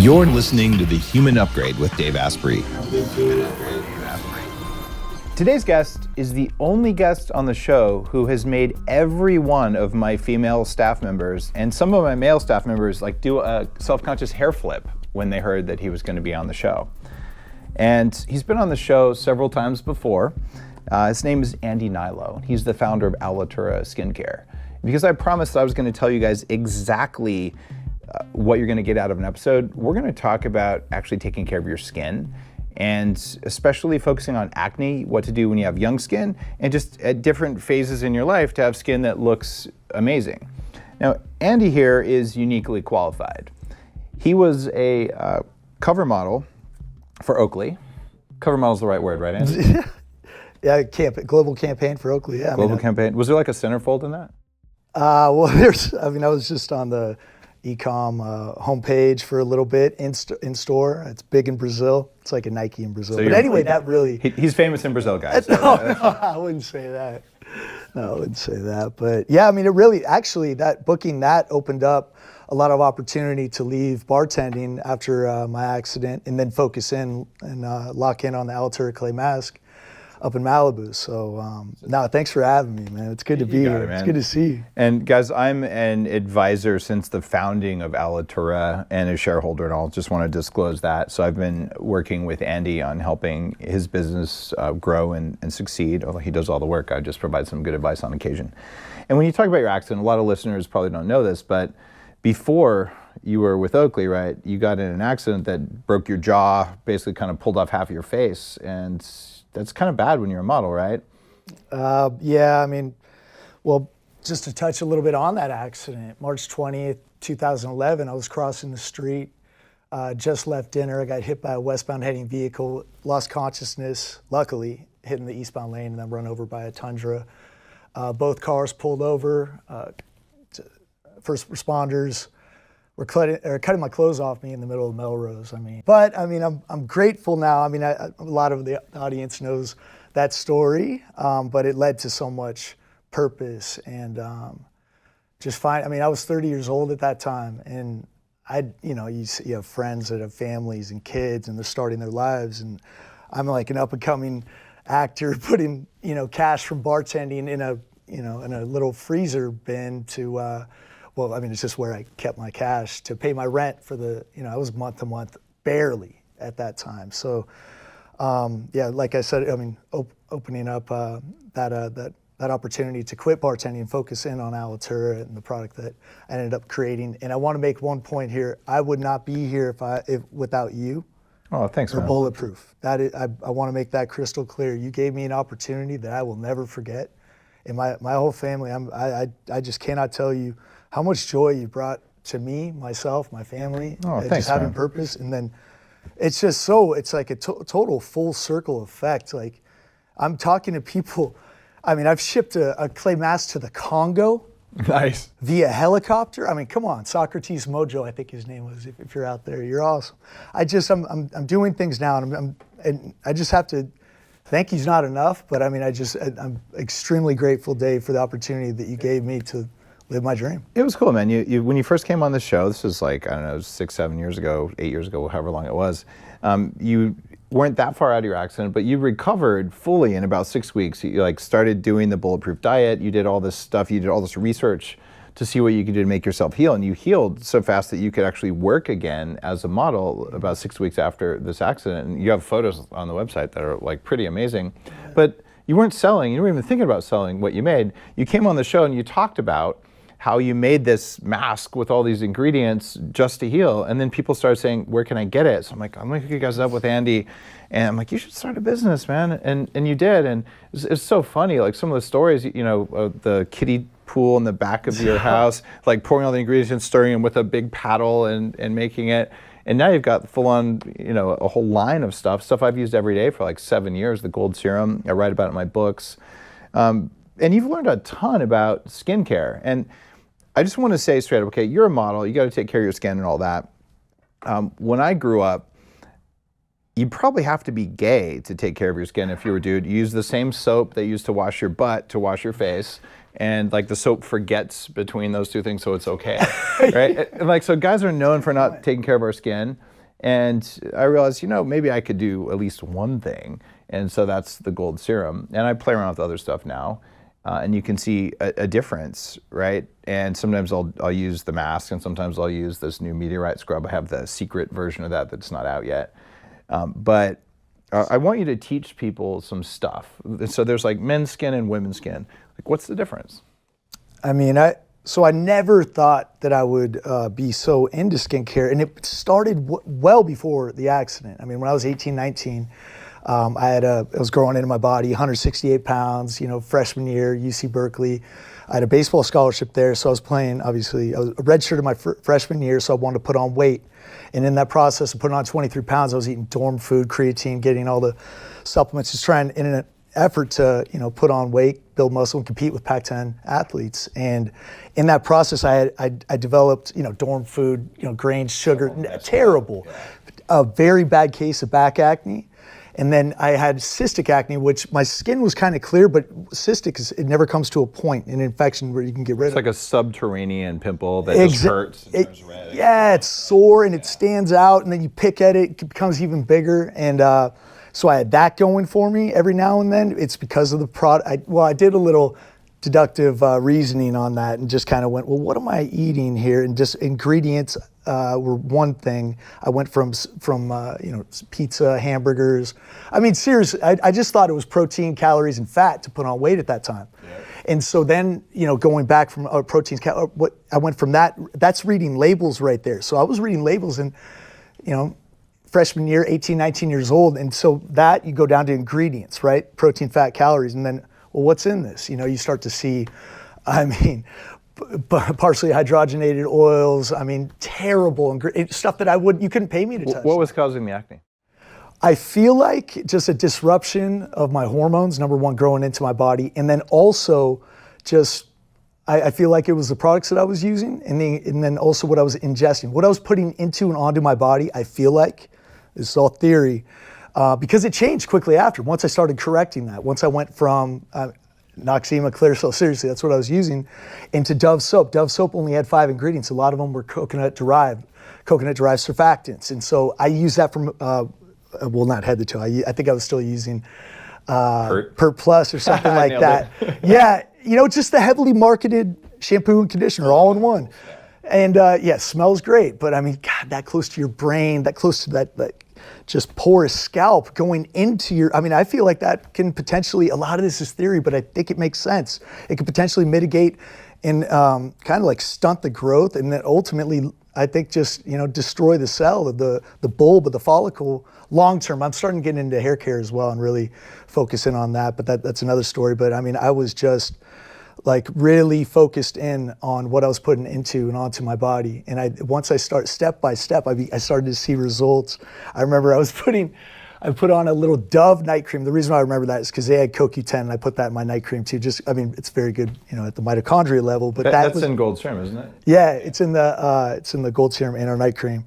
You're listening to The Human Upgrade with Dave Asprey. Today's guest is the only guest on the show who has made every one of my female staff members and some of my male staff members like do a self-conscious hair flip when they heard that he was going to be on the show. And he's been on the show several times before. His name is Andy Hnilo. He's the founder of Alitura Skincare. Because I promised I was going to tell you guys exactly what you're going to get out of an episode, we're going to talk about actually taking care of your skin, and especially focusing on acne, what to do when you have young skin, and just at different phases in your life to have skin that looks amazing. Now, Andy here is uniquely qualified. He was a cover model for Oakley. Cover model is the right word, right, Andy? Yeah, global campaign for Oakley. Yeah, global campaign. Was there like a centerfold in that? Well, I was just on the e-com homepage for a little bit in store. It's big in Brazil. It's like a Nike in Brazil. So but anyway, that really... He's famous in Brazil, guys. No, I wouldn't say that. No, I wouldn't say that. But yeah, I mean, it really, actually, that booking that opened up a lot of opportunity to leave bartending after my accident and then focus in and lock in on the Alitura clay mask up in Malibu. So no, thanks for having me, man. It's good to be here. It's good to see you. And guys, I'm an advisor since the founding of Alitura and a shareholder, and I'll just want to disclose that. So I've been working with Andy on helping his business grow and succeed. Although he does all the work, I just provide some good advice on occasion. And when you talk about your accident, a lot of listeners probably don't know this, but before you were with Oakley, right, you got in an accident that broke your jaw, basically kind of pulled off half of your face, and that's kind of bad when you're a model, right? Yeah, I mean, well, just to touch a little bit on that accident, March 20th, 2011, I was crossing the street, just left dinner. I got hit by a westbound heading vehicle, lost consciousness, luckily, hitting the eastbound lane and then run over by a Tundra. Both cars pulled over. First responders were cutting my clothes off me in the middle of Melrose. But I'm grateful now. A lot of the audience knows that story, but it led to so much purpose and I was 30 years old at that time, and you have friends that have families and kids, and they're starting their lives, and I'm like an up and coming actor putting cash from bartending in a little freezer bin to. It's just where I kept my cash to pay my rent for I was month to month, barely at that time. So, like I said, opening up that opportunity to quit bartending and focus in on Alitura and the product that I ended up creating. And I want to make one point here. I would not be here if without you. Oh, thanks, man. Bulletproof. That is, I want to make that crystal clear. You gave me an opportunity that I will never forget. And my whole family, I just cannot tell you how much joy you brought to me, myself, my family, thanks, just having man. purpose. And then it's just it's like a total full circle effect. Like, I'm talking to people. I've shipped a clay mask to the Congo. Nice. Via helicopter. Come on, Socrates Mojo, I think his name was. If you're out there, you're awesome. I'm doing things now, and I just have to. Thank you's not enough, but I'm extremely grateful, Dave, for the opportunity that you gave me to live my dream. It was cool, man. You when you first came on the show, this was like, I don't know, 6, 7 years ago, 8 years ago, however long it was. You weren't that far out of your accident, but you recovered fully in about 6 weeks. You started doing the bulletproof diet. You did all this stuff. You did all this research to see what you could do to make yourself heal. And you healed so fast that you could actually work again as a model about 6 weeks after this accident. And you have photos on the website that are pretty amazing. But you weren't selling. You weren't even thinking about selling what you made. You came on the show and you talked about how you made this mask with all these ingredients just to heal. And then people started saying, where can I get it? So I'm going to hook you guys up with Andy. And I'm like, you should start a business, man. And you did. And it's so funny. Some of the stories, the kiddie pool in the back of your house, pouring all the ingredients, stirring them with a big paddle and making it. And now you've got full on, a whole line of stuff I've used every day for 7 years, the gold serum. I write about it in my books. And you've learned a ton about skincare. And I just want to say straight up, okay, you're a model, you got to take care of your skin and all that. When I grew up, you probably have to be gay to take care of your skin if you're a dude. You use the same soap they use to wash your butt to wash your face. and like the soap forgets between those two things, so it's okay, right? And like, so guys are known for not taking care of our skin, and I realized, maybe I could do at least one thing, and so that's the gold serum. And I play around with other stuff now, and you can see a difference, right? And sometimes I'll use the mask, and sometimes I'll use this new meteorite scrub. I have the secret version of that that's not out yet, but I want you to teach people some stuff. So there's like men's skin and women's skin. Like, what's the difference? I mean, I never thought that I would be so into skincare, and it started well before the accident. I mean, when I was 18, 19, I was growing into my body, 168 pounds, freshman year, UC Berkeley. I had a baseball scholarship there, so I was playing, obviously, I was redshirted my freshman year, so I wanted to put on weight. And in that process of putting on 23 pounds, I was eating dorm food, creatine, getting all the supplements, just trying in an effort to, put on weight, build muscle, and compete with Pac-10 athletes. And in that process, I developed, dorm food, grains, sugar, terrible. A very bad case of back acne. And then I had cystic acne, which my skin was kind of clear, but cystic, it never comes to a point in infection where you can get rid of it. It's like a subterranean pimple that just hurts. It turns red. Yeah, it's sore and it stands out, and then you pick at it, it becomes even bigger. And so I had that going for me every now and then. It's because of the product. I did a little deductive reasoning on that and just kind of went, well, what am I eating here? And just ingredients were one thing. I went from pizza, hamburgers. I mean, seriously, I just thought it was protein, calories, and fat to put on weight at that time. Yeah. And so then, going back from proteins, I went from that. That's reading labels right there. So I was reading labels and, freshman year, 18, 19 years old. And so that you go down to ingredients, right? Protein, fat, calories, and then, well, what's in this? You start to see, partially hydrogenated oils. I mean, terrible stuff that you couldn't pay me to touch. What was causing the acne? I feel like just a disruption of my hormones, number one, growing into my body, and then also just, I feel like it was the products that I was using, and then also what I was ingesting. What I was putting into and onto my body, I feel like, this is all theory, because it changed quickly after. Once I started correcting that, once I went from Noxzema, Clearasil, seriously, that's what I was using, into Dove soap. Dove soap only had 5 ingredients. A lot of them were coconut-derived surfactants. And so I used that from, well, not head to toe. I think I was still using Pert Plus or something like that. Yeah, just the heavily marketed shampoo and conditioner all in one. And yeah, smells great. But I mean, God, that close to your brain, that close to that just porous scalp going into your, I feel like that can potentially, a lot of this is theory, but I think it makes sense. It could potentially mitigate and kind of like stunt the growth, and then ultimately, I think just, destroy the cell of the bulb of the follicle long term. I'm starting to get into hair care as well and really focusing on that, but that's another story. But I was just like really focused in on what I was putting into and onto my body. And once I start step by step, I started to see results. I remember I put on a little Dove night cream. The reason why I remember that is because they had CoQ10, and I put that in my night cream too. It's very good, at the mitochondria level. But that's in gold serum, isn't it? Yeah, it's in the gold serum in our night cream.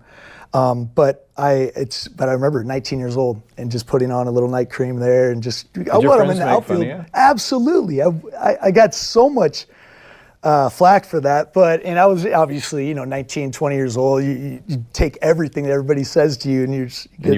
But I remember 19 years old and just putting on a little night cream there and just Did your friends make fun of you? Absolutely. I got so much flack for that, and I was obviously 19, 20 years old. You take everything that everybody says to you and you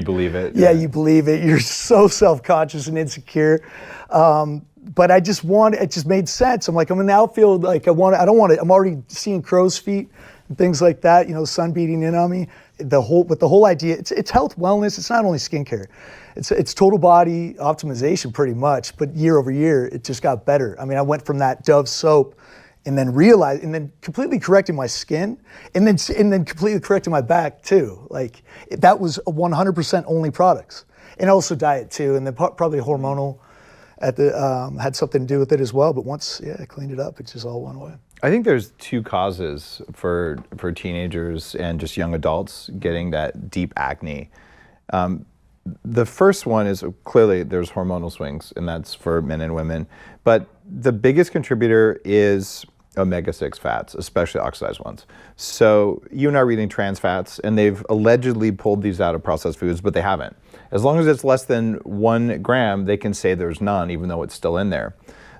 believe it. Yeah, you believe it. You're so self-conscious and insecure. But it just made sense. I'm like, I'm in the outfield. Like I'm already seeing crow's feet and things like that. The sun beating in on me. The whole idea, it's health, wellness. It's not only skincare. It's total body optimization pretty much. But year over year, it just got better. I went from that Dove soap, and then completely correcting my skin, and then completely correcting my back too. Like that was 100% only products, and also diet too, and then probably hormonal had something to do with it as well. But once I cleaned it up, it just all went away. I think there's 2 causes for teenagers and just young adults getting that deep acne. The first one is clearly there's hormonal swings, and that's for men and women. But the biggest contributor is omega-6 fats, especially oxidized ones. So you and I are eating trans fats, and they've allegedly pulled these out of processed foods, but they haven't. As long as it's less than 1 gram, they can say there's none, even though it's still in there.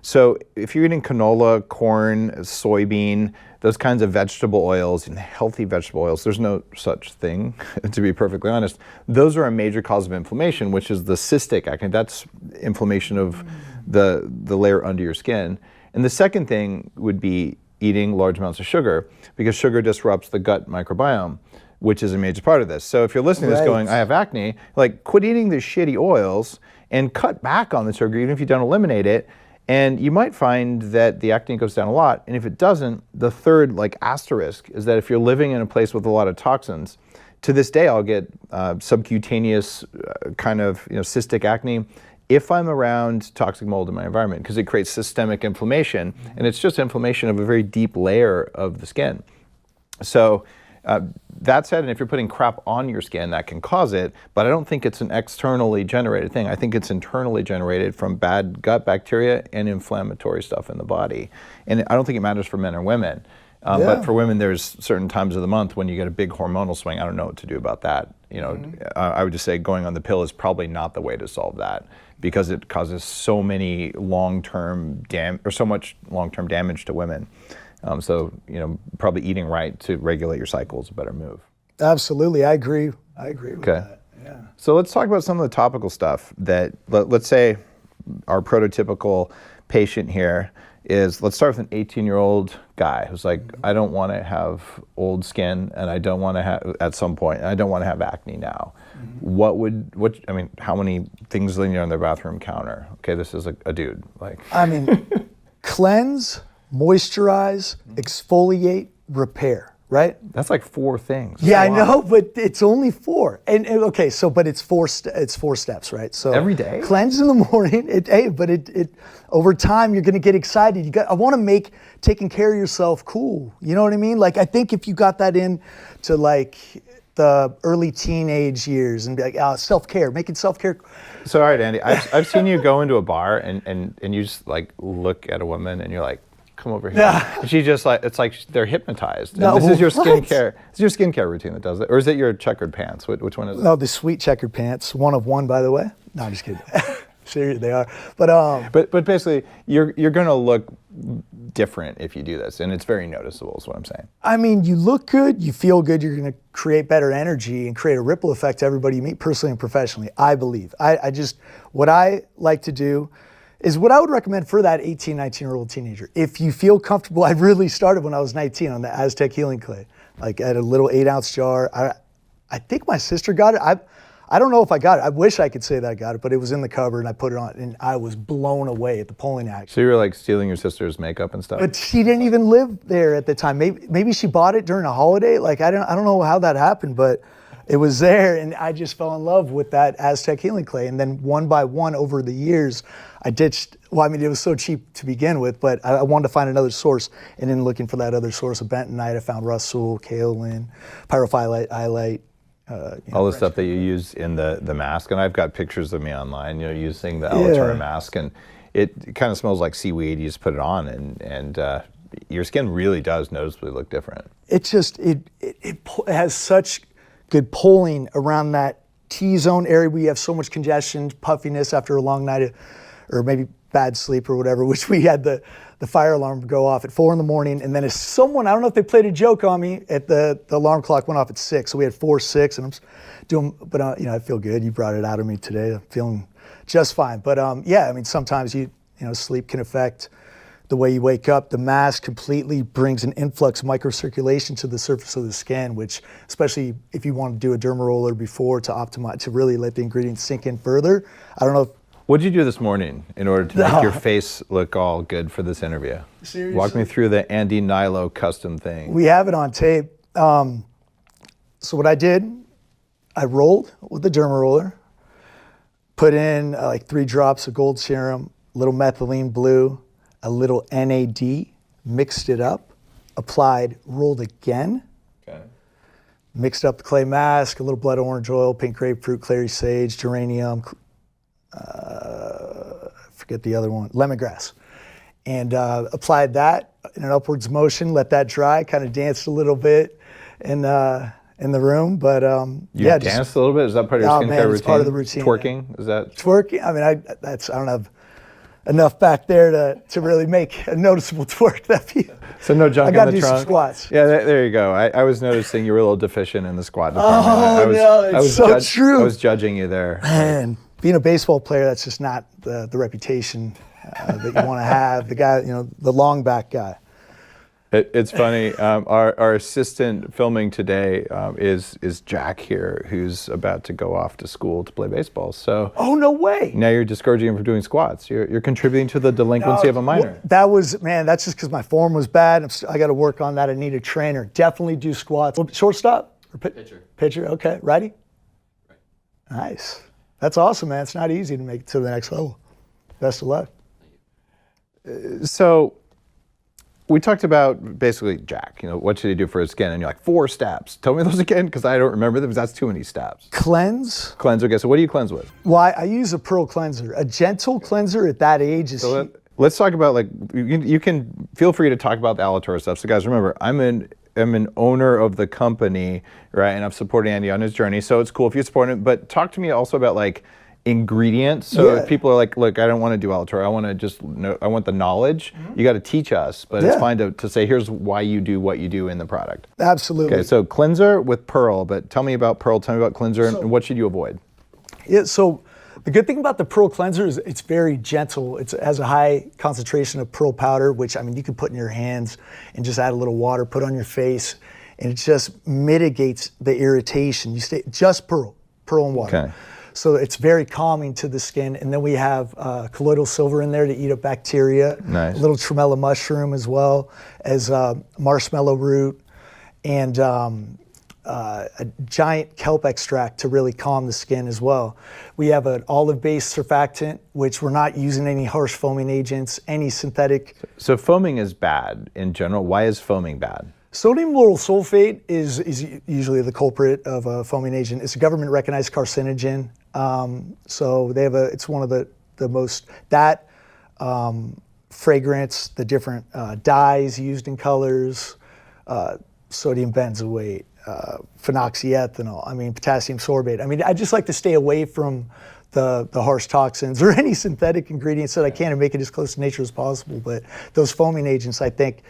So if you're eating canola, corn, soybean, those kinds of vegetable oils and healthy vegetable oils, there's no such thing, to be perfectly honest. Those are a major cause of inflammation, which is the cystic acne. That's inflammation of the layer under your skin. And the second thing would be eating large amounts of sugar, because sugar disrupts the gut microbiome, which is a major part of this. So if you're listening to this going, I have acne, like quit eating the shitty oils and cut back on the sugar, even if you don't eliminate it. And you might find that the acne goes down a lot. And if it doesn't, the third like asterisk is that if you're living in a place with a lot of toxins, to this day I'll get subcutaneous kind of cystic acne if I'm around toxic mold in my environment, because it creates systemic inflammation, and it's just inflammation of a very deep layer of the skin. So that said, and if you're putting crap on your skin, that can cause it, but I don't think it's an externally generated thing. I think it's internally generated from bad gut bacteria and inflammatory stuff in the body. And I don't think it matters for men or women. But for women, there's certain times of the month when you get a big hormonal swing. I don't know what to do about that. I would just say going on the pill is probably not the way to solve that, because it causes so many so much long-term damage to women. So probably eating right to regulate your cycle is a better move. Absolutely, I agree. I agree with that. Yeah. So let's talk about some of the topical stuff that, let's say our prototypical patient here is, let's start with an 18-year-old guy who's like, I don't want to have old skin, and I don't want to have, at some point, and I don't want to have acne now. How many things on their bathroom counter? Okay, this is a dude. Cleanse, moisturize, exfoliate, repair, right? That's like 4 things. Yeah, I know, but it's only 4. And okay, but it's 4 steps, right? So every day? Cleanse in the morning, but over time you're gonna get excited. I wanna make taking care of yourself cool. You know what I mean? Like, I think if you got that in to like the early teenage years and be like, self-care, making self-care. So all right, Andy, I've seen you go into a bar and you just like look at a woman and you're like, come over here. Yeah. And she just it's like they're hypnotized. And this is your skincare. It's your skincare routine that does it, or is it your checkered pants? Which one is it? No, the sweet checkered pants. 1 of 1, by the way. No, I'm just kidding. Seriously, they are. But basically, you're gonna look different if you do this, and it's very noticeable. Is what I'm saying. I mean, you look good, you feel good. You're gonna create better energy and create a ripple effect to everybody you meet, personally and professionally. I believe. What I like to do is what I would recommend for that 18, 19-year-old teenager. If you feel comfortable, I really started when I was 19 on the Aztec healing clay, like at a little 8-ounce jar. I think my sister got it. I don't know if I got it. I wish I could say that I got it, but it was in the cupboard and I put it on, and I was blown away at the pulling action. So you were like stealing your sister's makeup and stuff? But she didn't even live there at the time. Maybe she bought it during a holiday. Like, I don't know how that happened, but it was there, and I just fell in love with that Aztec healing clay. And then one by one over the years, I ditched. Well, I mean, it was so cheap to begin with, but I wanted to find another source. And in looking for that other source of bentonite, I found Russell, kaolin, pyrophyllite, iolite. All the stuff that you use in the mask, and I've got pictures of me online, using the Alatura mask, and it kind of smells like seaweed. You just put it on, and your skin really does noticeably look different. It has such good pulling around that T-zone area where you have so much congestion, puffiness after a long night or maybe bad sleep or whatever, which we had the fire alarm go off at 4 a.m. And then if someone, I don't know if they played a joke on me, at the alarm clock went off at 6. So we had 4, 6, and I'm doing, but I feel good. You brought it out of me today. I'm feeling just fine. But sometimes sleep can affect the way you wake up. The mask completely brings an influx of microcirculation to the surface of the skin, which, especially if you want to do a derma roller before to optimize, to really let the ingredients sink in further. I don't know if What'd you do this morning in order to make your face look all good for this interview? Seriously? Walk me through the Andy Hnilo custom thing. We have it on tape. So what I did, I rolled with the derma roller, put in like 3 drops of gold serum, a little methylene blue, a little NAD, mixed it up, applied, rolled again, mixed up the clay mask, a little blood orange oil, pink grapefruit, clary sage, geranium, forget the other one, lemongrass. And applied that in an upwards motion, let that dry, kind of danced a little bit in the room. But you danced a little bit? Is that part of your skincare routine? It's part of the routine. Twerking? Is that? Twerking? I mean, I don't have enough back there to really make a noticeable twerk. So no junk I in gotta the do trunk. some squats. Yeah, there you go. I was noticing you were a little deficient in the squat department. Oh, no, it's so true. I was judging you there. Man, being a baseball player, that's just not the reputation that you want to have. The guy, the long back guy. It's funny. Our assistant filming today is Jack here, who's about to go off to school to play baseball. So. Oh, no way. Now you're discouraging him from doing squats. You're contributing to the delinquency of a minor. Well, that's just because my form was bad. I got to work on that. I need a trainer. Definitely do squats. Shortstop? Or pitcher. Pitcher, okay. Righty? Right. Nice. That's awesome, man. It's not easy to make it to the next level. Best of luck. So we talked about basically Jack, what should he do for his skin? And you're like, 4 steps. Tell me those again, because I don't remember them, because that's too many steps. Cleanse. Cleanse, okay, so what do you cleanse with? Well, I use a Pearl cleanser. A gentle cleanser at that age is... So let's talk about, you can feel free to talk about the Alator stuff. So guys, remember, I'm an owner of the company, right? And I'm supporting Andy on his journey. So it's cool if you support him, but talk to me also about ingredients. So if people are like, look, I don't want to do Alator. I want to just know, I want the knowledge. You got to teach us, but it's fine to say, here's why you do what you do in the product. Absolutely. Okay, so cleanser with Pearl, but tell me about Pearl, tell me about cleanser, and what should you avoid? Yeah, so the good thing about the Pearl cleanser is it's very gentle. It has a high concentration of Pearl powder, which you can put in your hands and just add a little water, put on your face, and it just mitigates the irritation. You stay just Pearl and water. Okay. So it's very calming to the skin. And then we have colloidal silver in there to eat up bacteria. Nice. A little tremella mushroom as well as marshmallow root and a giant kelp extract to really calm the skin as well. We have an olive-based surfactant, which we're not using any harsh foaming agents, any synthetic. So foaming is bad in general. Why is foaming bad? Sodium lauryl sulfate is usually the culprit of a foaming agent. It's a government-recognized carcinogen. So they have it's one of the most, fragrance, the different dyes used in colors, sodium benzoate, phenoxyethanol, potassium sorbate. I just like to stay away from the harsh toxins or any synthetic ingredients that I can and make it as close to nature as possible. But those foaming agents, I think,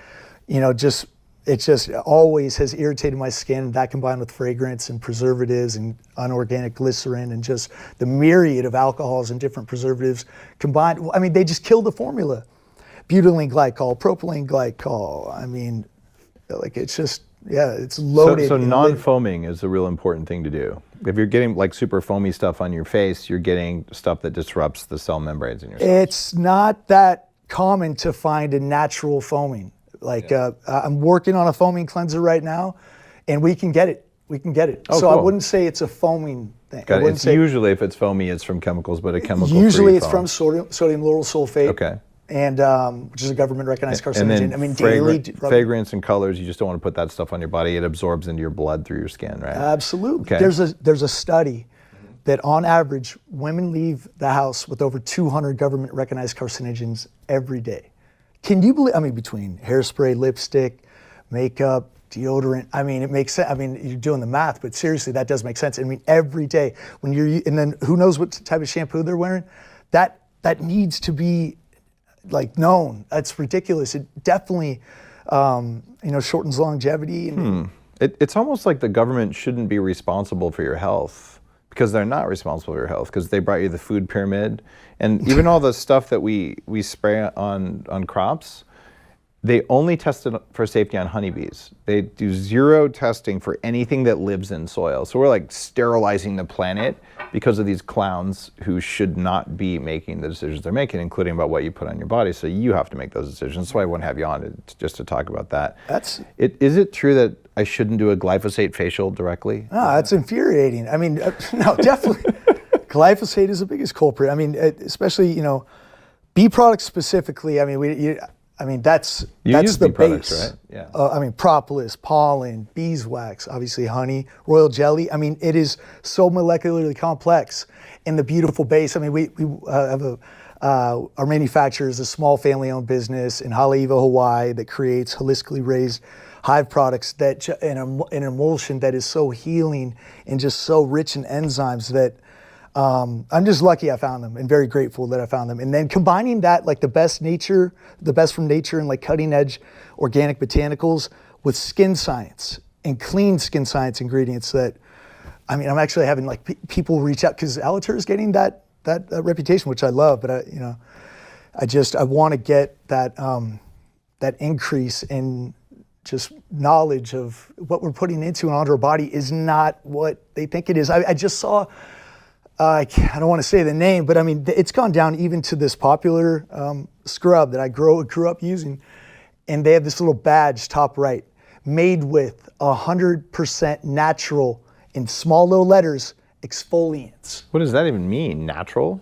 it just always has irritated my skin. That combined with fragrance and preservatives and unorganic glycerin and just the myriad of alcohols and different preservatives combined, they just kill the formula. Butylene glycol, propylene glycol. It's just, it's loaded. So non-foaming is a real important thing to do. If you're getting super foamy stuff on your face, you're getting stuff that disrupts the cell membranes in your cells. It's not that common to find a natural foaming. I'm working on a foaming cleanser right now, and we can get it. Oh, so cool. I wouldn't say it's a foaming thing. It's usually, if it's foamy, it's from chemicals, but a chemical-free usually it's foam. from sodium lauryl sulfate. Okay. And which is a government-recognized carcinogen. And then fragrance and colors, you just don't want to put that stuff on your body. It absorbs into your blood through your skin, right? Absolutely. Okay. There's a study that on average, women leave the house with over 200 government-recognized carcinogens every day. Can you believe, between hairspray, lipstick, makeup, deodorant, it makes sense. You're doing the math, but seriously, that does make sense. every day and then who knows what type of shampoo they're wearing, that needs to be known. That's ridiculous. It definitely, shortens longevity. It's almost like the government shouldn't be responsible for your health, because they're not responsible for your health, because they brought you the food pyramid. And even all the stuff that we spray on crops, they only test it for safety on honeybees. They do zero testing for anything that lives in soil. So we're sterilizing the planet because of these clowns who should not be making the decisions they're making, including about what you put on your body. So you have to make those decisions. That's why I want to have you on just to talk about that. Is it true that I shouldn't do a glyphosate facial directly? No, that's infuriating. No, definitely. Glyphosate is the biggest culprit. Especially, bee products specifically. That's use the bee base. Products, right? Yeah. Propolis, pollen, beeswax, obviously honey, royal jelly. It is so molecularly complex. And the beautiful base. We have our manufacturer is a small family-owned business in Haleiwa, Hawaii, that creates holistically raised hive products that an emulsion that is so healing and just so rich in enzymes that I'm just lucky I found them and very grateful that I found them. And then combining that, like the best from nature and like cutting edge organic botanicals with skin science and clean skin science ingredients that, I mean, I'm actually having like people reach out because Alitur is getting that reputation, which I love, but I want to get that increase in just knowledge of what we're putting into and onto our body is not what they think it is. I just saw, I don't want to say the name, but I mean, it's gone down even to this popular scrub that I grew up using, and they have this little badge top right, made with 100% natural, in small little letters, exfoliants. What does that even mean? Natural?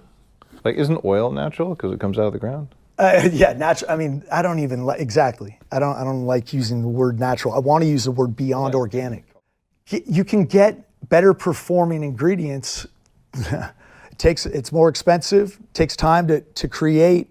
Like, isn't oil natural because it comes out of the ground? Yeah, natural. I mean, I don't even exactly. I don't like using the word natural. I want to use the word beyond organic. You can get better performing ingredients. It's more expensive, takes time to create,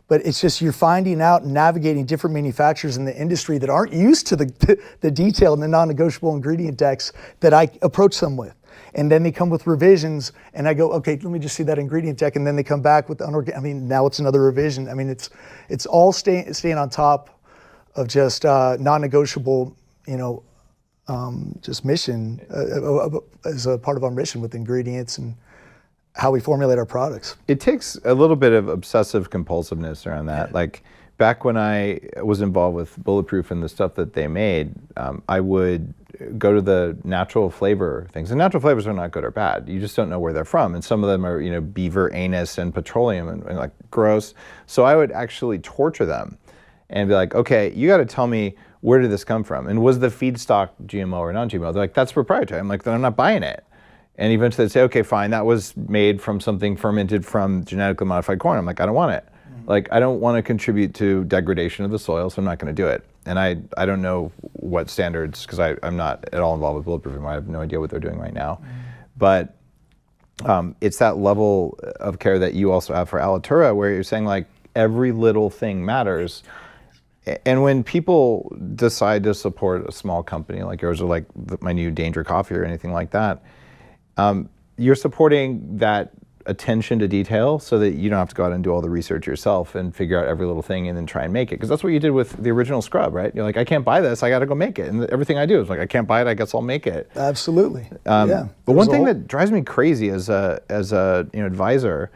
but it's just you're finding out and navigating different manufacturers in the industry that aren't used to the detail and the non-negotiable ingredient decks that I approach them with. And then they come with revisions, and I go, okay, let me just see that ingredient deck, and then they come back with now it's another revision. I mean, it's all staying on top of just non-negotiable, just mission as a part of our mission with ingredients and how we formulate our products. It takes a little bit of obsessive compulsiveness around that. Yeah. Like back when I was involved with Bulletproof and the stuff that they made, I would go to the natural flavor things. And natural flavors are not good or bad. You just don't know where they're from. And some of them are, beaver anus and petroleum and like gross. So I would actually torture them and be like, okay, you got to tell me, where did this come from? And was the feedstock GMO or non-GMO? They're like, that's proprietary. I'm like, then I'm not buying it. And eventually they'd say, okay, fine, that was made from something fermented from genetically modified corn. I'm like, I don't want it. Like, I don't want to contribute to degradation of the soil, so I'm not going to do it. And I don't know what standards, because I'm not at all involved with Bulletproof. I have no idea what they're doing right now. But it's that level of care that you also have for Alitura, where you're saying, like, every little thing matters. And when people decide to support a small company like yours, or like my new Danger Coffee or anything like that, you're supporting that attention to detail so that you don't have to go out and do all the research yourself and figure out every little thing and then try and make it. Because that's what you did with the original scrub, right? You're like, I can't buy this, I got to go make it. And everything I do is like, I can't buy it, I guess I'll make it. Absolutely. Yeah. But one thing that drives me crazy as a advisor,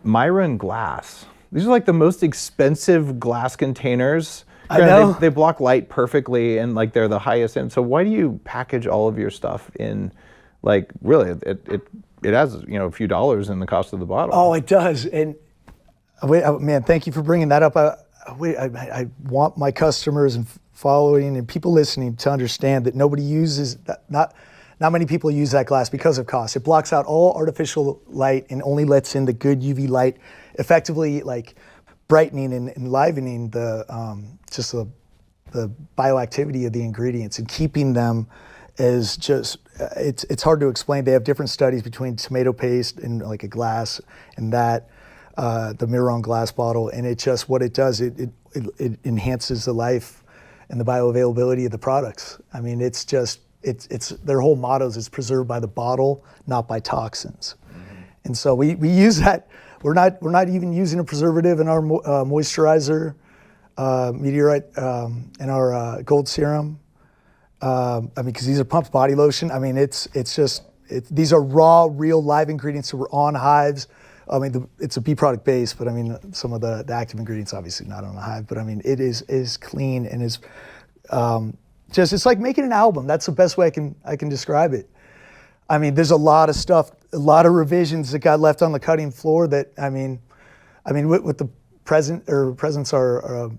Myron glass. These are like the most expensive glass containers. I know. They block light perfectly and like they're the highest end. So why do you package all of your stuff in, like, really, it has, a few dollars in the cost of the bottle. Oh, it does. And man, thank you for bringing that up. I want my customers and following and people listening to understand that nobody uses that, not many people use that glass because of cost. It blocks out all artificial light and only lets in the good UV light, effectively like brightening and enlivening the bioactivity of the ingredients and keeping them as just, it's hard to explain. They have different studies between tomato paste and like a glass and that, the Miron glass bottle, and it just, what it does, it enhances the life and the bioavailability of the products. I mean, it's their whole motto is preserved by the bottle, not by toxins. Mm-hmm. And so we use that. We're not even using a preservative in our moisturizer, Meteorite, and our gold serum. Because these are pumped body lotion. I mean, these are raw, real, live ingredients that were on hives. I mean, it's a bee product base, but I mean, some of the active ingredients obviously not on a hive. But I mean, it is clean and is it's like making an album. That's the best way I can describe it. I mean, there's a lot of stuff, a lot of revisions that got left on the cutting floor. That I mean, with the presents our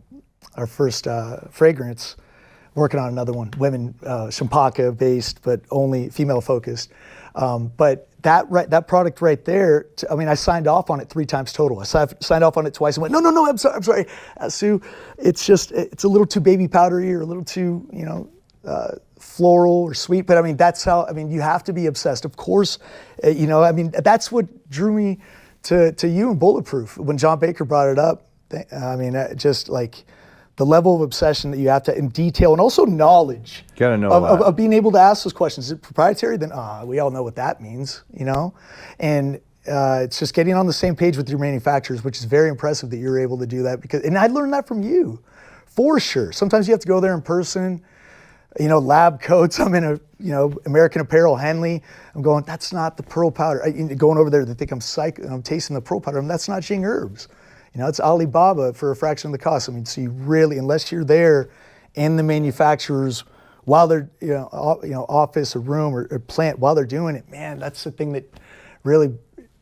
first fragrance. Working on another one, women, Champaka based, but only female focused. But that product right there, I signed off on it 3 times total. I signed off on it twice and went, no, I'm sorry, Sue, it's a little too baby powdery or a little too, floral or sweet. But that's how, you have to be obsessed. Of course, that's what drew me to you and Bulletproof. When John Baker brought it up, just like the level of obsession that you have to in detail, and also knowledge. Gotta know of being able to ask those questions. Is it proprietary? Then we all know what that means, you know? And it's just getting on the same page with your manufacturers, which is very impressive that you're able to do that, and I learned that from you, for sure. Sometimes you have to go there in person, you know, lab coats. I'm in a, you know, American Apparel, Henley. I'm going, that's not the pearl powder. Going over there, they think I'm psych, and I'm tasting the pearl powder. That's not Jing Herbs. You know, it's Alibaba for a fraction of the cost. I mean, so you really, unless you're there in the manufacturers while they're, office or room or plant while they're doing it, man, that's the thing that really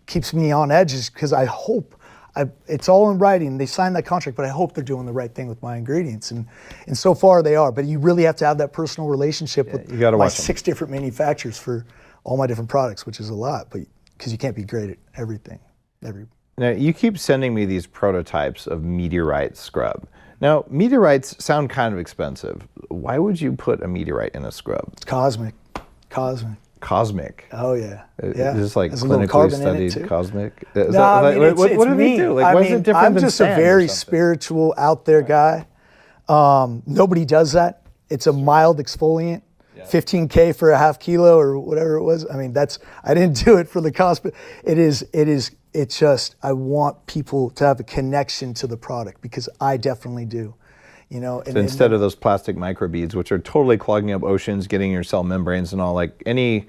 keeps me on edge, is because I hope, it's all in writing, they signed that contract, but I hope they're doing the right thing with my ingredients. And so far they are, but you really have to have that personal relationship with you gotta my watch 6 different manufacturers for all my different products, which is a lot, but because you can't be great at everything. Now, you keep sending me these prototypes of meteorite scrub. Now, meteorites sound kind of expensive. Why would you put a meteorite in a scrub? It's cosmic. Cosmic? Oh yeah. Yeah. Is this like There's a little clinically carbon in it, studied too. cosmic? No, I mean, what do me. they do? Like, why is it different I'm than just a sand or very something? spiritual, out there guy. Nobody does that. It's a mild exfoliant. 15K for a half kilo or whatever it was. I mean, I didn't do it for the cost, but it's just, I want people to have a connection to the product, because I definitely do. You know, So instead of those plastic microbeads, which are totally clogging up oceans, getting your cell membranes and all, like any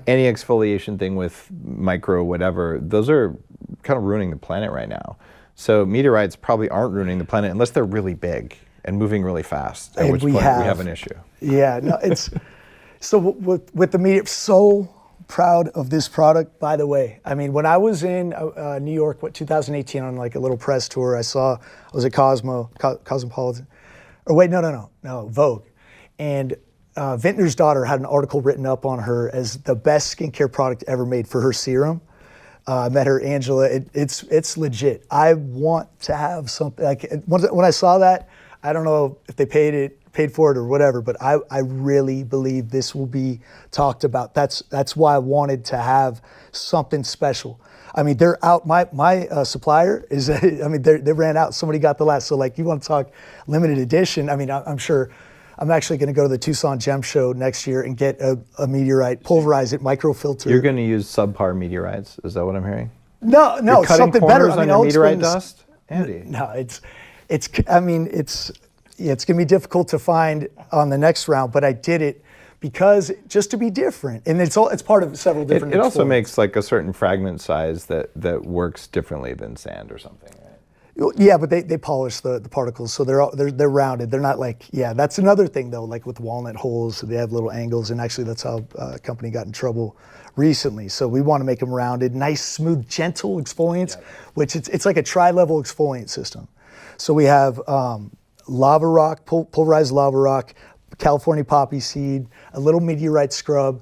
exfoliation thing with micro whatever, those are kind of ruining the planet right now. So meteorites probably aren't ruining the planet unless they're really big and moving really fast, at which point we have an issue. Yeah, no, it's so with the meteor, so proud of this product, by the way. I mean, when I was in New York, 2018, on like a little press tour, I was at Cosmopolitan. Or wait, no, Vogue. And Vintner's daughter had an article written up on her as the best skincare product ever made for her serum. I met her, Angela. It's legit. I want to have something like, when I saw that, I don't know if they paid for it or whatever, but I really believe this will be talked about. That's why I wanted to have something special. I mean, they're out. My supplier is, I mean, they ran out. Somebody got the last. So like, you want to talk limited edition? I mean, I'm sure. I'm actually going to go to the Tucson Gem Show next year and get a meteorite, pulverize it, microfilter. You're going to use subpar meteorites? Is that what I'm hearing? No, You're cutting something better. corners on your meteorite dust, Andy? No, it's. I mean, it's going to be difficult to find on the next round, but I did it because just to be different, and it's part of several different. It also makes like a certain fragment size that works differently than sand or something, right? Yeah, but they polish the particles, so they're rounded. They're not like, that's another thing though, like with walnut holes, they have little angles, and actually that's how a company got in trouble recently. So we want to make them rounded, nice, smooth, gentle exfoliants, which it's like a tri-level exfoliant system. So we have lava rock, pulverized lava rock, California poppy seed, a little meteorite scrub,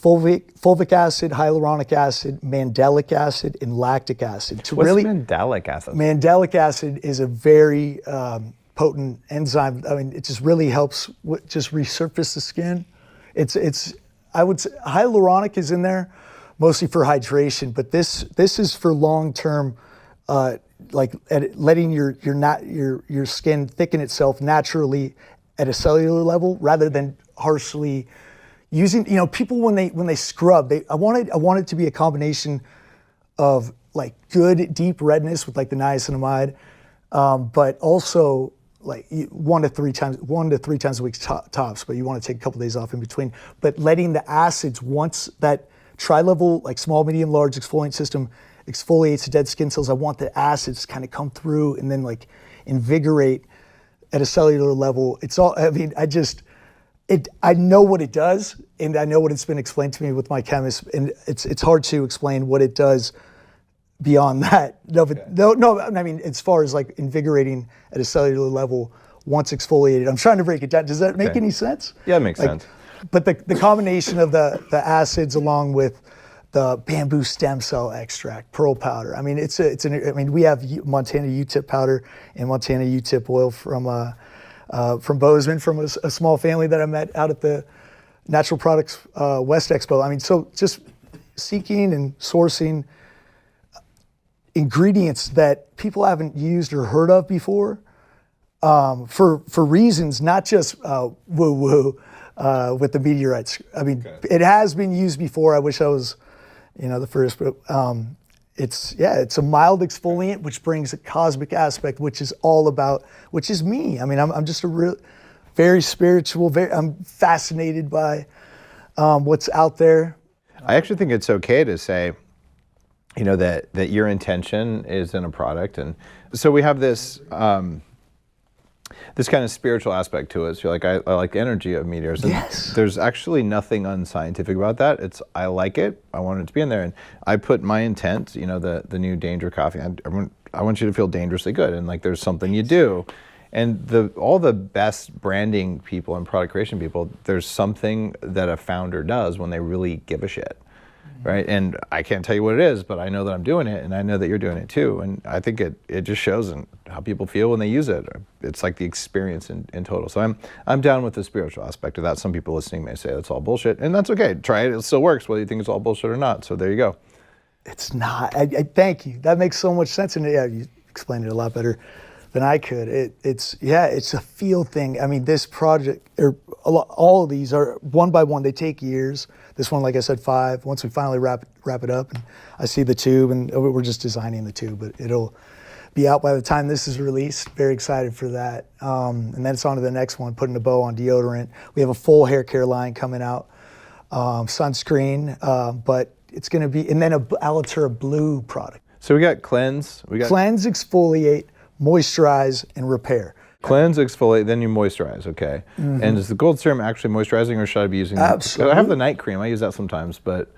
fulvic acid, hyaluronic acid, mandelic acid, and lactic acid. What's mandelic acid? Mandelic acid is a very potent enzyme. I mean, it just really helps just resurface the skin. I would say hyaluronic is in there mostly for hydration, but this is for long-term, like letting your skin thicken itself naturally at a cellular level rather than harshly using. You know, people when they scrub, I want it to be a combination of like good deep redness with like the niacinamide, but also like 1 to 3 times a week tops. But you want to take a couple days off in between. But letting the acids, once that tri-level like small, medium, large exfoliant system exfoliates the dead skin cells, I want the acids kind of come through and then like invigorate at a cellular level. It's all. I mean, I know what it does, and I know what it's been explained to me with my chemist, and it's hard to explain what it does beyond that. No, I mean, as far as like invigorating at a cellular level once exfoliated. I'm trying to break it down. Does that make any sense? Yeah, it makes sense. But the combination of the acids along with the bamboo stem cell extract, pearl powder. I mean, we have Montana U-tip powder and Montana U-tip oil from Bozeman, from a small family that I met out at the Natural Products West Expo. I mean, so just seeking and sourcing ingredients that people haven't used or heard of before, for reasons not just woo-woo with the meteorites. I mean, it has been used before. I wish I was, the first, but it's a mild exfoliant, which brings a cosmic aspect, which is me. I mean, I'm just very spiritual, I'm fascinated by what's out there. I actually think it's okay to say, that your intention is in a product. And so we have this this kind of spiritual aspect to it. So like, I like the energy of meteors. And yes. There's actually nothing unscientific about that. I like it. I want it to be in there. And I put my intent, the new Danger Coffee, I want you to feel dangerously good. And like, there's something you do. And all the best branding people and product creation people, there's something that a founder does when they really give a shit, right? And I can't tell you what it is, but I know that I'm doing it, and I know that you're doing it too. And I think it just shows in how people feel when they use it. It's like the experience in total. So I'm down with the spiritual aspect of that. Some people listening may say it's all bullshit, and that's okay. Try it; it still works, whether you think it's all bullshit or not. So there you go. It's not. I thank you. That makes so much sense, and yeah, you explained it a lot better than I could. It's a feel thing. I mean, this project, all of these are one by one. They take years. This one, like I said, 5. Once we finally wrap it up, and I see the tube, and we're just designing the tube, but it'll be out by the time this is released. Very excited for that. And then it's on to the next one, putting a bow on deodorant. We have a full hair care line coming out, sunscreen, but it's going to be, and then a Alitura Blue product. So we got cleanse. Cleanse, exfoliate, moisturize, and repair. Cleanse, exfoliate, then you moisturize, okay. Mm-hmm. And is the gold serum actually moisturizing, or should I be using Absolutely. I have the night cream, I use that sometimes, but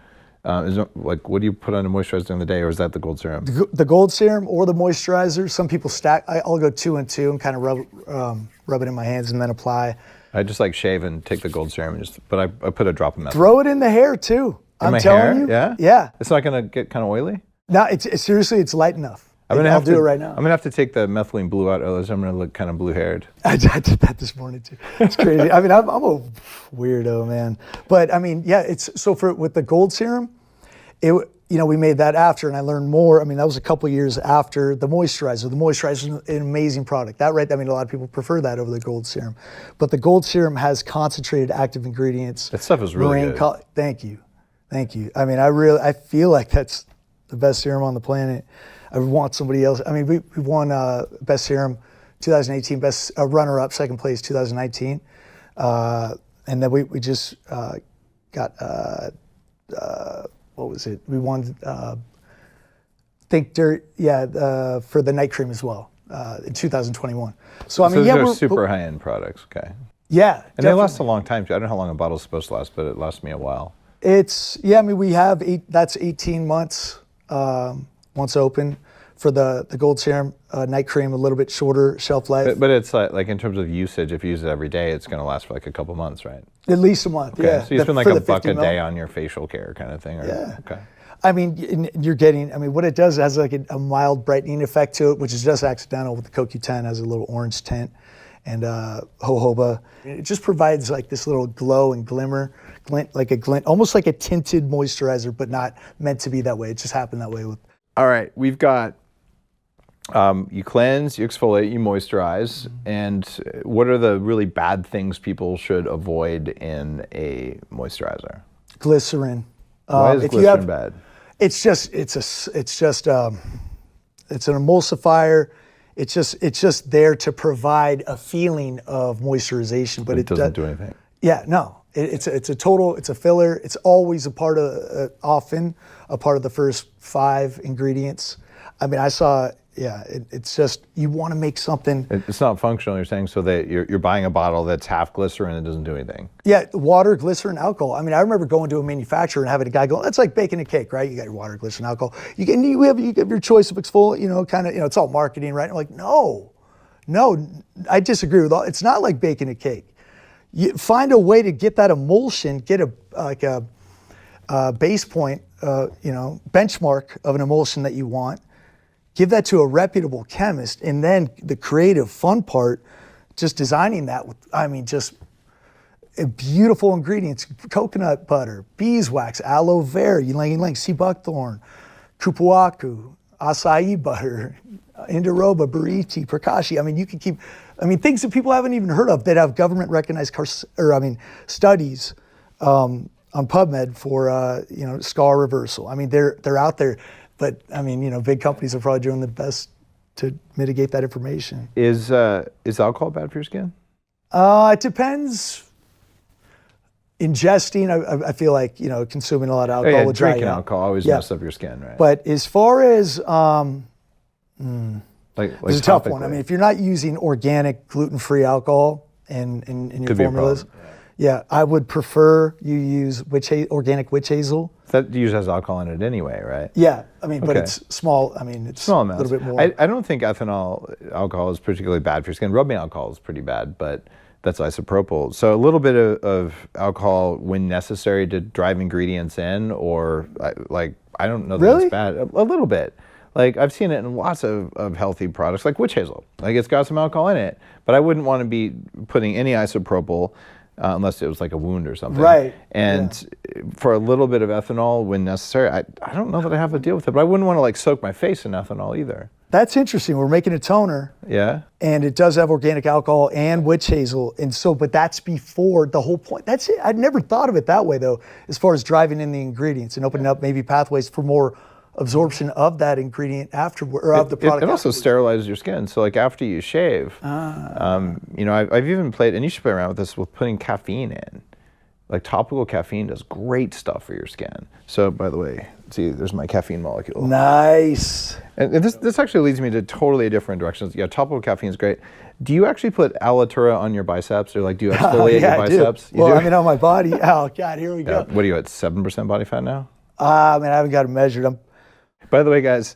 is it, like, what do you put on to moisturize during the day, or is that the gold serum? The gold serum or the moisturizer. Some people stack. I'll go 2 and 2 and kind of rub it in my hands and then apply. I just like shave and take the gold serum, but I put a drop of method. Throw it in the hair too. I'm telling you. Yeah? Yeah. It's not gonna get kind of oily? No, it's seriously, it's light enough. I'll do it right now. I'm gonna have to take the methylene blue out, otherwise I'm gonna look kind of blue-haired. I did that this morning too. It's crazy. I mean, I'm a weirdo, man. But I mean, yeah, with the gold serum, we made that after, and I learned more. I mean, that was a couple years after the moisturizer. The moisturizer is an amazing product. A lot of people prefer that over the gold serum. But the gold serum has concentrated active ingredients. That stuff is really good. Thank you. I mean, I feel like that's the best serum on the planet. I want somebody else. I mean, we won Best Serum 2018, Best Runner-Up, second place 2019. And then we just got, what was it? We won Think Dirt, for the night cream as well in 2021. So I mean, they're super high-end products, okay. Yeah, and they last a long time too. I don't know how long a bottle's supposed to last, but it lasts me a while. I mean, we have that's 18 months once open for the gold serum night cream, a little bit shorter shelf life. But it's like in terms of usage, if you use it every day, it's going to last for like a couple months, right? At least a month, okay. yeah. So you spend like $1 a day on your facial care kind of thing, yeah. Okay. I mean, what it does, it has like a mild brightening effect to it, which is just accidental with the CoQ10, has a little orange tint, and jojoba. It just provides like this little glow and glint, almost like a tinted moisturizer, but not meant to be that way. It just happened that way with. All right, we've got you cleanse, you exfoliate, you moisturize, and what are the really bad things people should avoid in a moisturizer? Glycerin. Why is glycerin bad? It's an emulsifier. It's just there to provide a feeling of moisturization, but it doesn't do anything. Yeah, no. It's a filler. It's always often a part of the first 5 ingredients. I mean, it's just, you want to make something. It's not functional, you're saying, so that you're buying a bottle that's half glycerin and it doesn't do anything. Yeah, water, glycerin, alcohol. I mean, I remember going to a manufacturer and having a guy go, that's like baking a cake, right? You got your water, glycerin, alcohol. You have your choice of exfoliant, it's all marketing, right? I'm like, no, I disagree with all. It's not like baking a cake. You find a way to get that emulsion, get a base point, benchmark of an emulsion that you want. Give that to a reputable chemist, and then the creative fun part, just designing that with, just beautiful ingredients: coconut butter, beeswax, aloe vera, ylang-ylang, sea buckthorn, kupuaku, acai butter, indiroba, buriti, prakashi. I mean, you can keep I mean, things that people haven't even heard of that have government recognized studies on PubMed for scar reversal. I mean, they're out there, but I mean, big companies are probably doing the best to mitigate that information. Is alcohol bad for your skin? It depends. Ingesting, I feel like, consuming a lot of alcohol will dry drinking you out. alcohol always messes up your skin, right? But as far as it's a tough one. I mean, if you're not using organic, gluten-free alcohol in your Could be a formulas, problem. yeah, I would prefer you use organic witch hazel. That usually has alcohol in it anyway, right? Yeah, I mean, but Okay. it's small. I mean, it's Small a amounts. little bit more. I don't think ethanol alcohol is particularly bad for your skin. Rubbing alcohol is pretty bad, but that's isopropyl. So a little bit of alcohol when necessary to drive ingredients in, or I don't know that Really? it's bad. A little bit. Like I've seen it in lots of healthy products, like witch hazel. Like it's got some alcohol in it, but I wouldn't want to be putting any isopropyl unless it was like a wound or something. Right. And for a little bit of ethanol when necessary, I don't know that I have to deal with it, but I wouldn't want to like soak my face in ethanol either. That's interesting. We're making a toner, Yeah. and it does have organic alcohol and witch hazel, and so, but that's before the whole point. That's it. I'd never thought of it that way though, as far as driving in the ingredients and opening up maybe pathways for more absorption of that ingredient afterward, or of the product. It also afterwards. sterilizes your skin. So like after you shave, I've even played, and you should play around with this, with putting caffeine in. Like topical caffeine does great stuff for your skin. So by the way, see, there's my caffeine molecule. Nice. And this actually leads me to totally different directions. Yeah, topical caffeine is great. Do you actually put Alitura on your biceps, or like do you exfoliate Yeah, your I do. biceps? You Well, do? I mean, on my body. Oh God, here we Yeah. go. What are you at, 7% body fat now? I mean, I haven't got it measured. By the way, guys,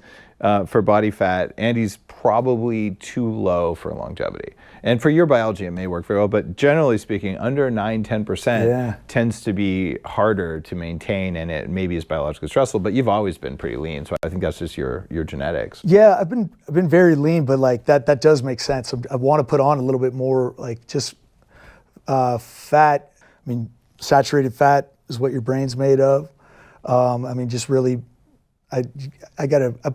for body fat, Andy's probably too low for longevity. And for your biology, it may work very well, but generally speaking, under 9-10% tends to be harder to maintain, and it maybe is biologically stressful, but you've always been pretty lean, so I think that's just your genetics. Yeah, I've been very lean, but like that does make sense. I want to put on a little bit more, like just fat. I mean, saturated fat is what your brain's made of. I mean, just really, but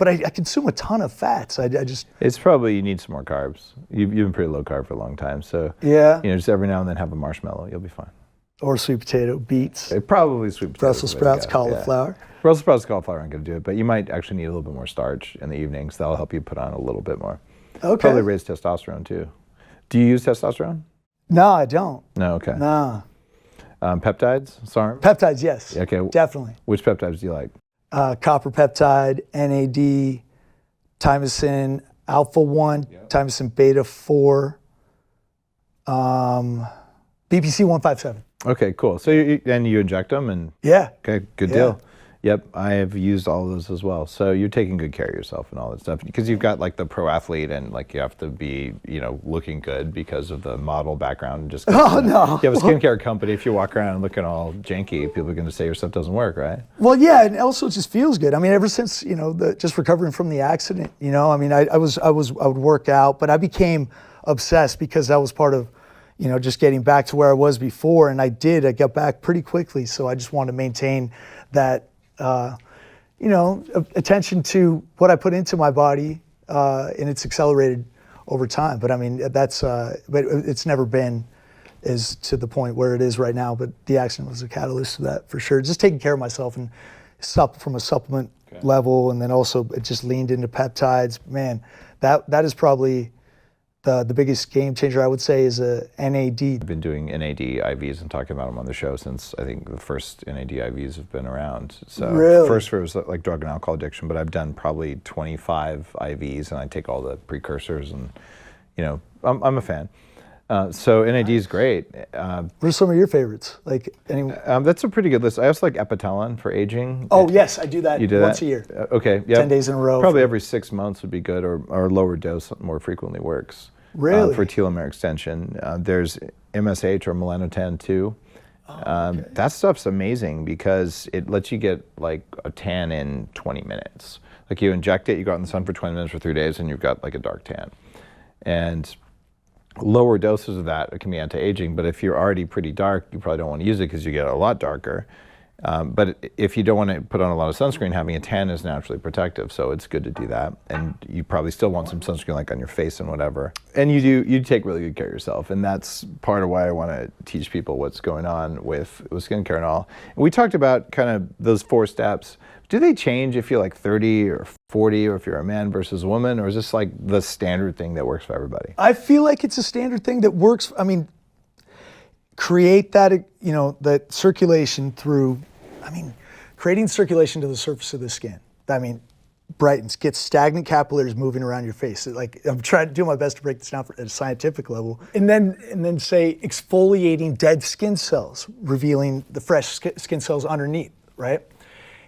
I consume a ton of fats. I just. It's probably you need some more carbs. You've been pretty low carb for a long time, so Yeah. just every now and then have a marshmallow, you'll be fine. Or sweet potato, beets, Probably sweet potatoes. Brussels is the way to sprouts, go, cauliflower. Yeah. Brussels sprouts, cauliflower aren't going to do it, but you might actually need a little bit more starch in the evenings. That'll help you put on a little bit more. Okay. Probably raise testosterone too. Do you use testosterone? No, I don't. No, okay. No. Peptides, SARM? Peptides, yes. Okay. Definitely. Which peptides do you like? Copper peptide, NAD, thymosin alpha 1, thymosin beta 4, BPC 157. Okay, cool. So you inject them, and Yeah. okay, good deal. Yep, I have used all of those as well. So you're taking good care of yourself and all that stuff, because you've got like the pro athlete, and like you have to be, looking good because of the model background. And just Oh, no. You have a skincare company. If you walk around looking all janky, people are going to say your stuff doesn't work, right? Well, yeah, and also it just feels good. I mean, ever since just recovering from the accident, I mean, I would work out, but I became obsessed because that was part of, just getting back to where I was before, and I got back pretty quickly. So I just wanted to maintain that, attention to what I put into my body, and it's accelerated over time. But I mean, but it's never been as to the point where it is right now. But the accident was a catalyst to that for sure. Just taking care of myself and from a supplement level, and then also it just leaned into peptides. Man, that is probably the biggest game changer, I would say, is a NAD. I've been doing NAD IVs and talking about them on the show since I think the first NAD IVs have been around. So Really? First it was like drug and alcohol addiction, but I've done probably 25 IVs, and I take all the precursors, and I'm a fan. So NAD is great. What are some of your favorites? Like any? That's a pretty good list. I also like Epitalon for aging. Oh yes, I do that You do once that? a year. Okay, yeah. 10 days in a row. Probably every 6 months would be good, or lower dose more frequently works. Really? For telomere extension. There's MSH, or melanotan 2. That stuff's amazing because it lets you get like a tan in 20 minutes. Like you inject it, you go out in the sun for 20 minutes for 3 days, and you've got like a dark tan. And lower doses of that can be anti-aging, but if you're already pretty dark, you probably don't want to use it because you get a lot darker. But if you don't want to put on a lot of sunscreen, having a tan is naturally protective, so it's good to do that. And you probably still want some sunscreen like on your face and whatever. And you take really good care of yourself, and that's part of why I want to teach people what's going on with skincare and all. And we talked about kind of those 4 steps. Do they change if you're like 30 or 40, or if you're a man versus a woman, or is this like the standard thing that works for everybody? I feel like it's a standard thing that works. I mean, create that, that circulation through, creating circulation to the surface of the skin. Brightens, gets stagnant capillaries moving around your face. I'm trying to do my best to break this down at a scientific level. And then say exfoliating dead skin cells, revealing the fresh skin cells underneath, right?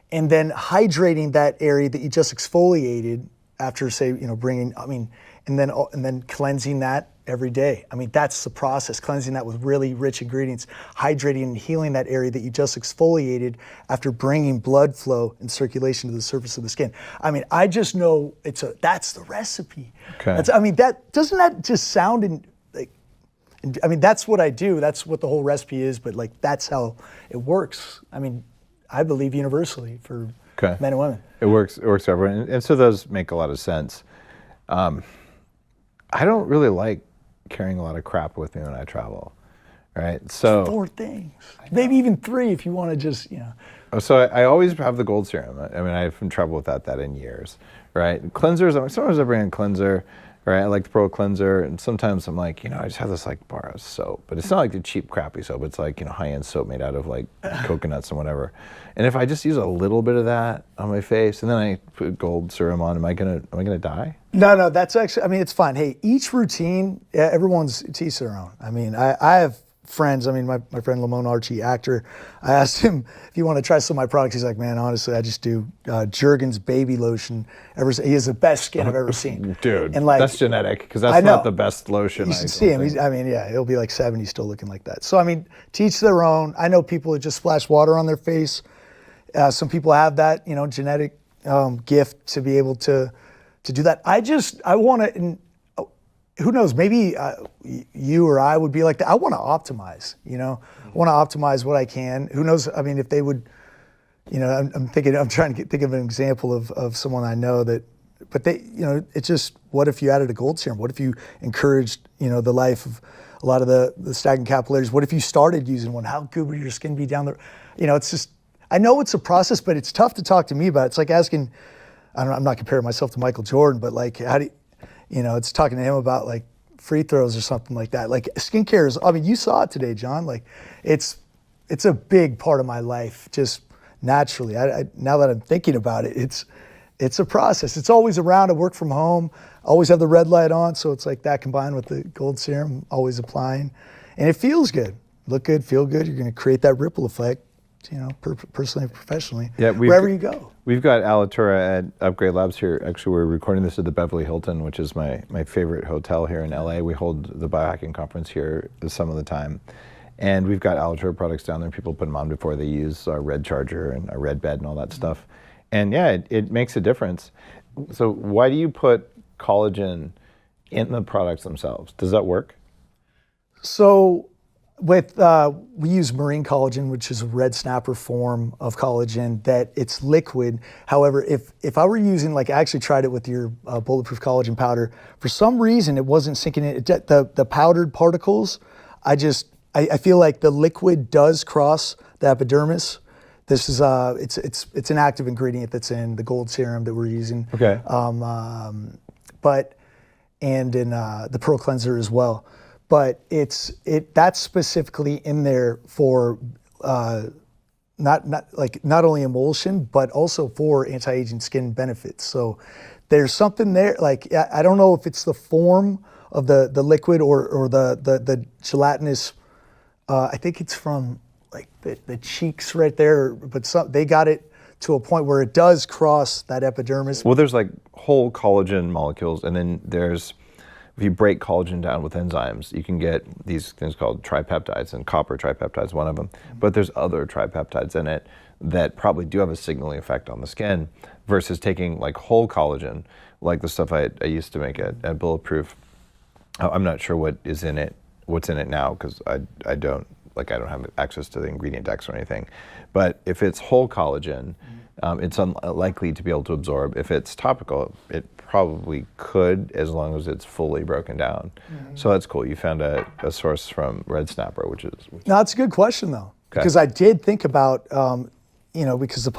And then hydrating that area that you just exfoliated after, say, and then cleansing that every day. That's the process, cleansing that with really rich ingredients, hydrating and healing that area that you just exfoliated after bringing blood flow and circulation to the surface of the skin. I just know that's the recipe. Okay. Doesn't that just sound that's what I do. That's what the whole recipe is, but that's how it works. I believe universally for men and women. It works for everyone, and so those make a lot of sense. I don't really like carrying a lot of crap with me when I travel, right? So 4 things, maybe even 3 if you want to just, So I always have the gold serum. I haven't traveled without that in years, right? Cleansers, sometimes I bring a cleanser, right? I like the Pro Cleanser, and sometimes I'm like, I just have this bar of soap, but it's not like the cheap crappy soap. It's like, high-end soap made out of coconuts and whatever. And if I just use a little bit of that on my face and then I put gold serum on, am I gonna die? No, that's actually, it's fine. Hey, each routine, everyone's to each their own. I have friends, my friend Lamone Archie, actor, I asked him if you want to try some of my products. He's like, man, honestly, I just do Jergens baby lotion. He has the best skin I've ever seen. Dude, and that's genetic, because that's not the best lotion. You should see him. He'll be like 70 still looking like that. So, to each their own. I know people that just splash water on their face. Some people have that, genetic gift to be able to do that. I want to, and who knows, maybe you or I would be like that. I want to optimize, I want to optimize what I can. Who knows, if they would, I'm trying to think of an example of someone I know that, but they, it's just, what if you added a gold serum? What if you encouraged, the life of a lot of the stagnant capillaries? What if you started using one? How good would your skin be down there? It's just, I know it's a process, but it's tough to talk to me about. It's like asking, I'm not comparing myself to Michael Jordan, but how do it's talking to him about free throws or something like that. Skincare is, you saw it today, John. It's a big part of my life, just naturally. I now that I'm thinking about it, it's a process. It's always around. I work from home, always have the red light on, so it's like that combined with the gold serum, always applying. And it feels good. Look good, feel good. You're going to create that ripple effect, personally and professionally, wherever you go. We've got Alitura at Upgrade Labs here. Actually, we're recording this at the Beverly Hilton, which is my favorite hotel here in LA. We hold the biohacking conference here some of the time. And we've got Alitura products down there. People put them on before they use our red charger and our red bed and all that stuff. And yeah, it makes a difference. So why do you put collagen in the products themselves? Does that work? So we use marine collagen, which is a red snapper form of collagen that it's liquid. However, if I were using, I actually tried it with your bulletproof collagen powder, for some reason it wasn't sinking in. The powdered particles, I feel like the liquid does cross the epidermis. This is it's an active ingredient that's in the gold serum that we're using. Okay. And in the Pro Cleanser as well. But that's specifically in there for not only emulsion, but also for anti-aging skin benefits. So there's something there. I don't know if it's the form of the liquid or the gelatinous. I think it's from the cheeks right there, but they got it to a point where it does cross that epidermis. Well, there's whole collagen molecules, and then there's, if you break collagen down with enzymes, you can get these things called tripeptides, and copper tripeptide is one of them. But there's other tripeptides in it that probably do have a signaling effect on the skin, versus taking whole collagen, like the stuff I used to make at Bulletproof. I'm not sure what's in it now, because I don't like I don't have access to the ingredient decks or anything. But if it's whole collagen, it's unlikely to be able to absorb. If it's topical, it probably could, as long as it's fully broken down. So that's cool. You found a source from Red Snapper, which is. No, that's a good question though, because I did think about, because the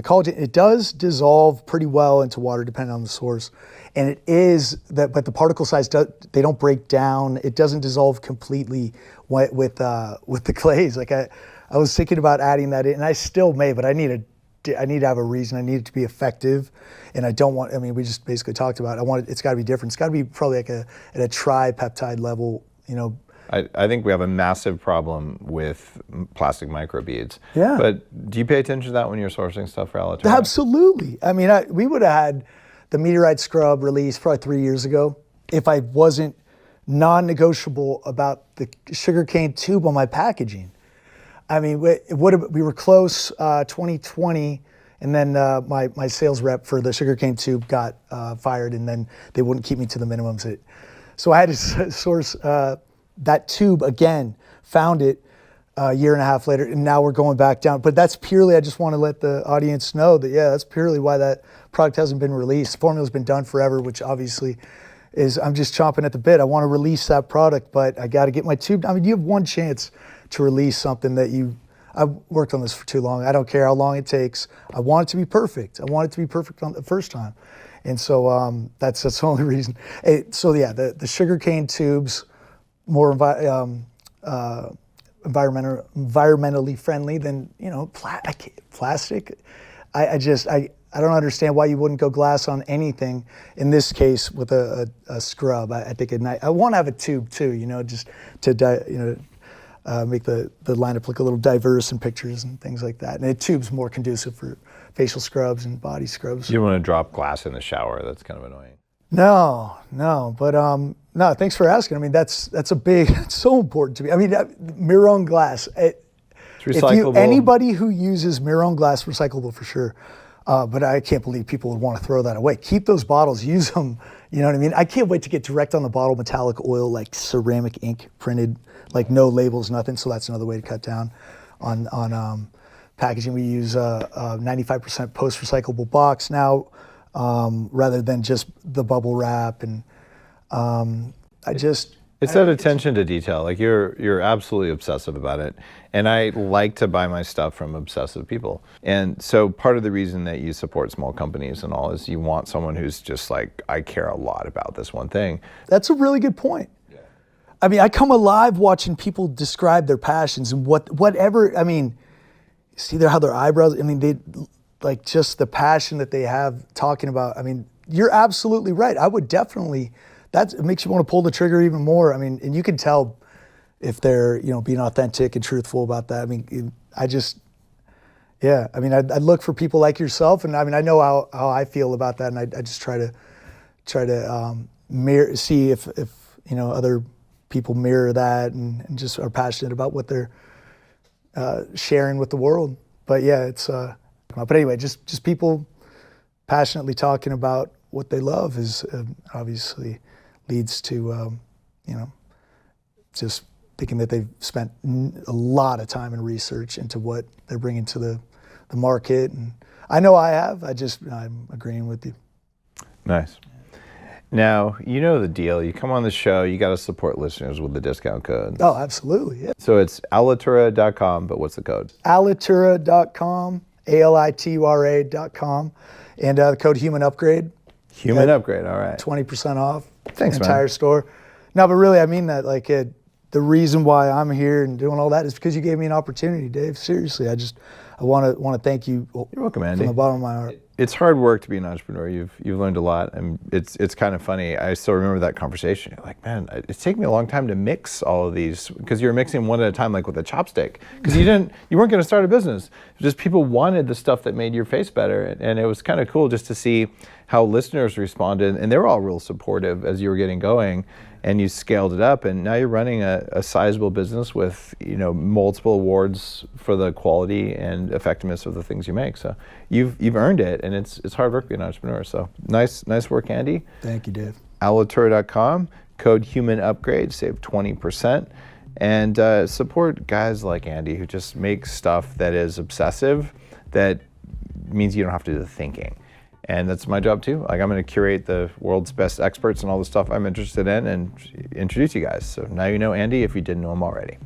collagen, it does dissolve pretty well into water depending on the source, and it is that, but the particle size they don't break down. It doesn't dissolve completely with the glaze. Like I was thinking about adding that in, and I still may, but I need to have a reason. I need it to be effective, and I don't want. I mean, we just basically talked about. It's got to be different. It's got to be probably like at a tripeptide level. I think we have a massive problem with plastic microbeads. Yeah. But do you pay attention to that when you're sourcing stuff for Alitura? Absolutely. I mean, we would have had the meteorite scrub released probably 3 years ago if I wasn't non-negotiable about the sugarcane tube on my packaging. I mean, we were close 2020, and then my sales rep for the sugarcane tube got fired, and then they wouldn't keep me to the minimums. So I had to source that tube again, found it a year and a half later, and now we're going back down. But that's purely, I just want to let the audience know that, that's purely why that product hasn't been released. The formula's been done forever, which obviously is, I'm just chomping at the bit. I want to release that product, but I got to get my tube. I mean, you have one chance to release something that I've worked on this for too long. I don't care how long it takes. I want it to be perfect. I want it to be perfect on the first time. And so that's the only reason. The sugarcane tubes, more environmentally friendly than plastic. I don't understand why you wouldn't go glass on anything. In this case, with a scrub, I think I want to have a tube too. Just to make the lineup look a little diverse in pictures and things like that. And a tube's more conducive for facial scrubs and body scrubs. You don't want to drop glass in the shower. That's kind of annoying. No, but no, thanks for asking. I mean, that's it's so important to me. I mean, Miron glass. It's recyclable. Anybody who uses Miron glass, recyclable for sure. But I can't believe people would want to throw that away. Keep those bottles, use them. You know what I mean? I can't wait to get direct on the bottle metallic oil, like ceramic ink printed, like no labels, nothing. So that's another way to cut down on packaging. We use 95% post-recyclable box now, rather than just the bubble wrap. And it's that attention to detail. Like you're absolutely obsessive about it. And I like to buy my stuff from obsessive people. And so part of the reason that you support small companies and all is you want someone who's just like, I care a lot about this one thing. That's a really good point. Yeah. I mean, I come alive watching people describe their passions and whatever, I mean, see how their eyebrows, I mean, they like just the passion that they have talking about. I mean, you're absolutely right. I would definitely, it makes you want to pull the trigger even more. I mean, and you can tell if they're, being authentic and truthful about that. I mean, I mean, I'd look for people like yourself, and I mean, I know how I feel about that, and I just try to mirror, see if other people mirror that and just are passionate about what they're sharing with the world. But yeah, but anyway, just people passionately talking about what they love is obviously leads to just thinking that they've spent a lot of time and research into what they're bringing to the market. And I know I have. I'm agreeing with you. Nice. Now, you know the deal. You come on the show, you got to support listeners with the discount code. Oh, absolutely. Yeah. So it's alitura.com, but what's the code? Alitura.com, ALITURA.com, and the code Human Upgrade. Human Upgrade, all right. 20% off. Thanks, the entire store. No, but really, I mean that. Like, the reason why I'm here and doing all that is because you gave me an opportunity, Dave. Seriously, I want to thank you. You're welcome, Andy. From the bottom of my heart. It's hard work to be an entrepreneur. You've learned a lot, and it's kind of funny. I still remember that conversation. You're like, man, it's taken me a long time to mix all of these because you were mixing one at a time, like with a chopstick. Because you weren't going to start a business. Just people wanted the stuff that made your face better, and it was kind of cool just to see how listeners responded, and they were all real supportive as you were getting going. And you scaled it up, and now you're running a sizable business with multiple awards for the quality and effectiveness of the things you make. So you've earned it, and it's hard work being an entrepreneur. So nice work, Andy. Thank you, Dave. Alitura.com, code Human Upgrade, save 20%. and support guys like Andy who just make stuff that is obsessive, that means you don't have to do the thinking. And that's my job too. Like, I'm going to curate the world's best experts and all the stuff I'm interested in and introduce you guys. So now you know Andy if you didn't know him already.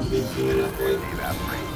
The Human Upgrade, Dave Asprey.